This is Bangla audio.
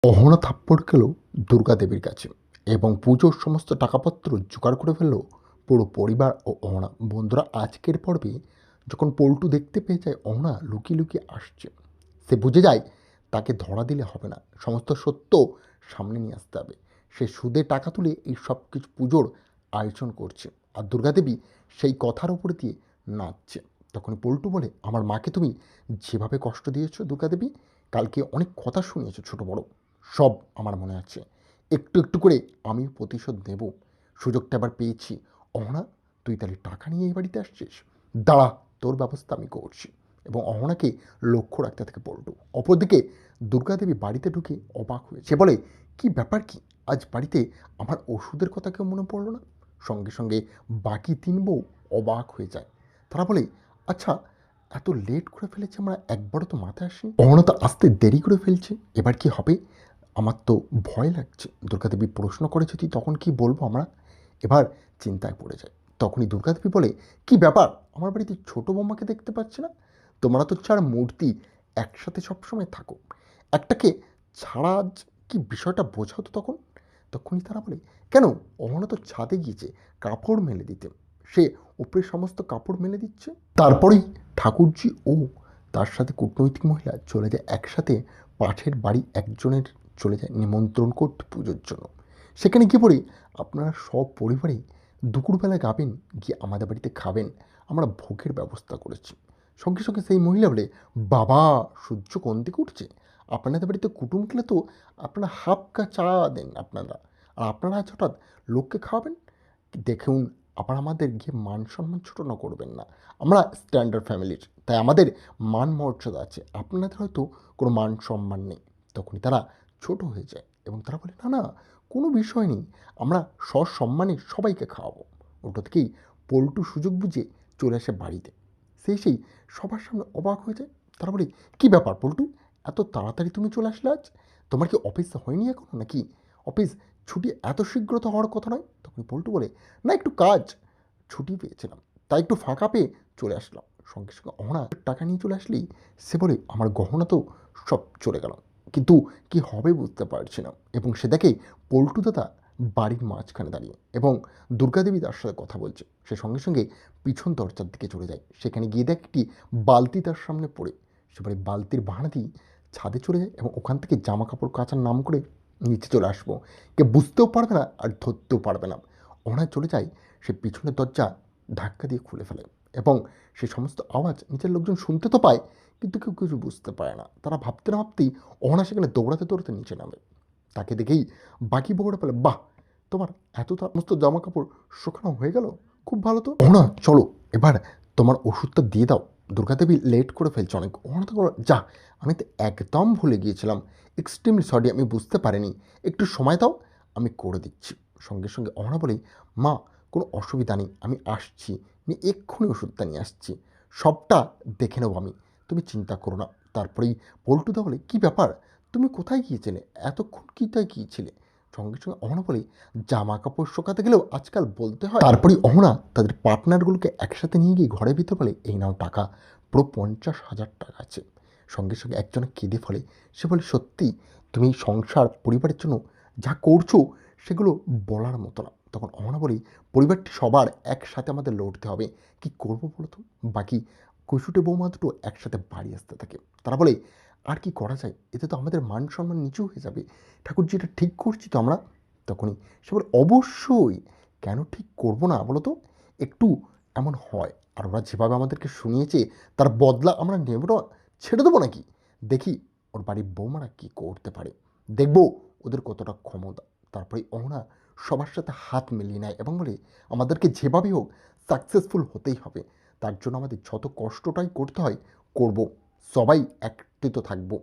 অহনা থাপ্পড় খেল দুর্গা দেবীর কাছে এবং পুজোর সমস্ত টাকাপত্র জোগাড় করে ফেলল পুরো পরিবার ও অহনা। বন্ধুরা, আজকের পর্বে যখন পল্টু দেখতে পেয়ে যায় অহনা লুকিয়ে লুকিয়ে আসছে, সে বুঝে যায় তাকে ধরা দিলে হবে না, সমস্ত সত্য সামনে নিয়ে আসতে হবে। সে সুদে টাকা তুলে এই সব কিছু পুজোর আয়োজন করছে, আর দুর্গাদেবী সেই কথার উপর দিয়ে নাচছে। তখন পল্টু বলে, আমার মাকে তুমি যেভাবে কষ্ট দিয়েছো দুর্গাদেবী, কালকে অনেক কথা শুনিয়েছো ছোট বড়, সব আমার মনে আছে। একটু একটু করে আমি প্রতিশোধ নেব, সুযোগটা আবার পেয়েছি। অহনা, তুই তাহলে টাকা নিয়ে এই বাড়িতে আসছিস? দাঁড়া, তোর ব্যবস্থা আমি করছি। এবং অহনাকে লক্ষ্য রাখতে থাকে পল্টু। অপরদিকে দুর্গাদেবী বাড়িতে ঢুকে অবাক হয়েছে। সে বলে, কি ব্যাপার, কি আজ বাড়িতে আমার ওষুধের কথা কেউ মনে পড়লো না? সঙ্গে সঙ্গে বাকি তিন বউ অবাক হয়ে যায়। তারা বলে, আচ্ছা, এত লেট করে ফেলেছে, আমরা একবারও তো মাথায় আসেনি। অহনা তো আসতে দেরি করে ফেলছে, এবার কি হবে? আমার তো ভয় লাগছে। দুর্গাদেবী প্রশ্ন করেছে, তুই তখন কি বলবো আমরা? এবার চিন্তায় পড়ে যায়। তখনই দুর্গাদেবী বলে, কি ব্যাপার, আমার বাড়িতে ছোট বৌমাকে দেখতে পাচ্ছি না? তোমরা তো চার মূর্তি একসাথে সবসময় থাকো, একটাকে ছাড়া কি বিষয়টা বোঝাও তো তখন। তখনই তারা বলে, কেন, অহনা তো ছাদে গিয়েছে কাপড় মেলে দিতে, সে উপরে সমস্ত কাপড় মেলে দিচ্ছে। তারপরেই ঠাকুরজি ও তার সাথে কূটনৈতিক মহিলা চলে যায় একসাথে পাঠের বাড়ি একজনের, চলে যায় নিমন্ত্রণ করতে পুজোর জন্য। সেখানে গিয়ে পড়ে, আপনারা সব পরিবারে দুপুরবেলা গাবেন, গিয়ে আমাদের বাড়িতে খাবেন, আমরা ভোগের ব্যবস্থা করেছি। সঙ্গে সঙ্গে সেই মহিলা বলে, বাবা, সূর্য কোন দিকে উঠছে, আপনাদের বাড়িতে কুটুম গেলে তো আপনারা হাফ কা চা দেন আপনারা, আর আপনারা আজ হঠাৎ লোককে খাওয়াবেন? দেখুন, আবার আমাদের গিয়ে মান সম্মান ছোটো না করবেন না, আমরা স্ট্যান্ডার্ড ফ্যামিলির, তাই আমাদের মান মর্যাদা আছে, আপনাদের হয়তো কোনো মান সম্মান নেই। তখনই তারা ছোট হয়ে যায় এবং তারা বলে, না না, কোনো বিষয় নেই, আমরা সসম্মানে সবাইকে খাওয়াবো। ওটা থেকেই পল্টু সুযোগ বুঝে চলে আসে বাড়িতে। সেই সবার সামনে অবাক হয়ে যায়। তারা বলে, কী ব্যাপার পল্টু, এত তাড়াতাড়ি তুমি চলে আসলে আজ? তোমার কি অফিস হয়নি এখনো নাকি? অফিস ছুটি এত শীঘ্র তো হওয়ার কথা নয়। তখন পল্টু বলে, না, একটু কাজ ছুটি পেয়েছিলাম, তাই একটু ফাঁকা পেয়ে চলে আসলাম। সঙ্গে সঙ্গে অহনা টাকা নিয়ে চলে আসলেই সে বলে, আমার গহনা তো সব চলে গেল, কিন্তু কি হবে বুঝতে পারছি না। এবং সে দেখে পল্টু দাদা বাড়ির মাঝখানে দাঁড়িয়ে এবং দুর্গাদেবী তার সাথে কথা বলছে। সে সঙ্গে সঙ্গে পিছন দরজার দিকে চলে যায়, সেখানে গিয়ে দেখ একটি বালতি তার সামনে পড়ে। সে বলে, বালতির বাহানা দিয়ে ছাদে চলে যায় এবং ওখান থেকে জামা কাপড় কাচার নাম করে নিচে চলে আসবো, কে বুঝতেও পারবে না আর ধরতেও পারবে না। ওনায় চলে যায়, সে পিছনের দরজা ধাক্কা দিয়ে খুলে ফেলে এবং সে সমস্ত আওয়াজ নিচের লোকজন শুনতে তো পায়, কিন্তু কেউ কিছু বুঝতে পারে না। তারা ভাবতে না ভাবতেই অহনা সেখানে দৌড়াতে দৌড়াতে নিচে নামে। তাকে দেখেই বাকি বউরা বলে, বাহ, তোমার এত সমস্ত জামা কাপড় শুকানো হয়ে গেল, খুব ভালো তো। অহনা, চলো এবার তোমার ওষুধটা দিয়ে দাও, দুর্গাদেবী লেট করে ফেলছে অনেক। অহনা তো যা, আমি তো একদম ভুলে গিয়েছিলাম, এক্সট্রিমলি সরি, আমি বুঝতে পারিনি, একটু সময় দাও, আমি করে দিচ্ছি। সঙ্গে সঙ্গে অহনা বলে, মা, কোনো অসুবিধা নেই, আমি আসছি, আমি এক্ষুনি ওষুধটা নিয়ে আসছি, সবটা দেখে নেবো আমি, তুমি চিন্তা করো না। তারপরেই পল্টুদা বলে, কী ব্যাপার, তুমি কোথায় গিয়েছিলে, এতক্ষণ কীটায় গিয়েছিলে? সঙ্গে সঙ্গে অহনা বলে, জামা কাপড় শোকাতে গেলেও আজকাল বলতে হয়। তারপরেই অহনা তাদের পার্টনারগুলোকে একসাথে নিয়ে গিয়ে ঘরের ভিতর বলে, এই নাও টাকা, পুরো 50,000 টাকা আছে। সঙ্গে সঙ্গে একজনে কেঁদে ফেলে। সে বলে, সত্যি তুমি সংসার পরিবারের জন্য যা করছো সেগুলো বলার মতো না। তখন অহনা বলি, পরিবারটি সবার একসাথে আমাদের লড়তে হবে, কি করবো বলো তো? বাকি কৈশুটে বৌমা দুটো একসাথে বাড়ি আসতে থাকে। তারা বলে, আর কি করা যায়, এতে তো আমাদের মান সম্মান নিচু হয়ে যাবে, ঠাকুর যেটা ঠিক করছি তো আমরা। তখনই সে বলে, অবশ্যই, কেন ঠিক করবো না বলো তো? একটু এমন হয়, আর ওরা যেভাবে আমাদেরকে শুনিয়েছে তার বদলা আমরা নেব না, ছেড়ে দেবো নাকি? দেখি ওর বাড়ির বৌমারা কী করতে পারে, দেখবো ওদের কতটা ক্ষমতা। তারপরে অহনা সবার সাথে হাত মিলিয়ে নেয় এবং বলে, আমাদেরকে যেভাবেই হোক সাকসেসফুল হতেই হবে, তার জন্য আমাদের যত কষ্টটাই করতে হয় করব, সবাই একত্রিত থাকবো।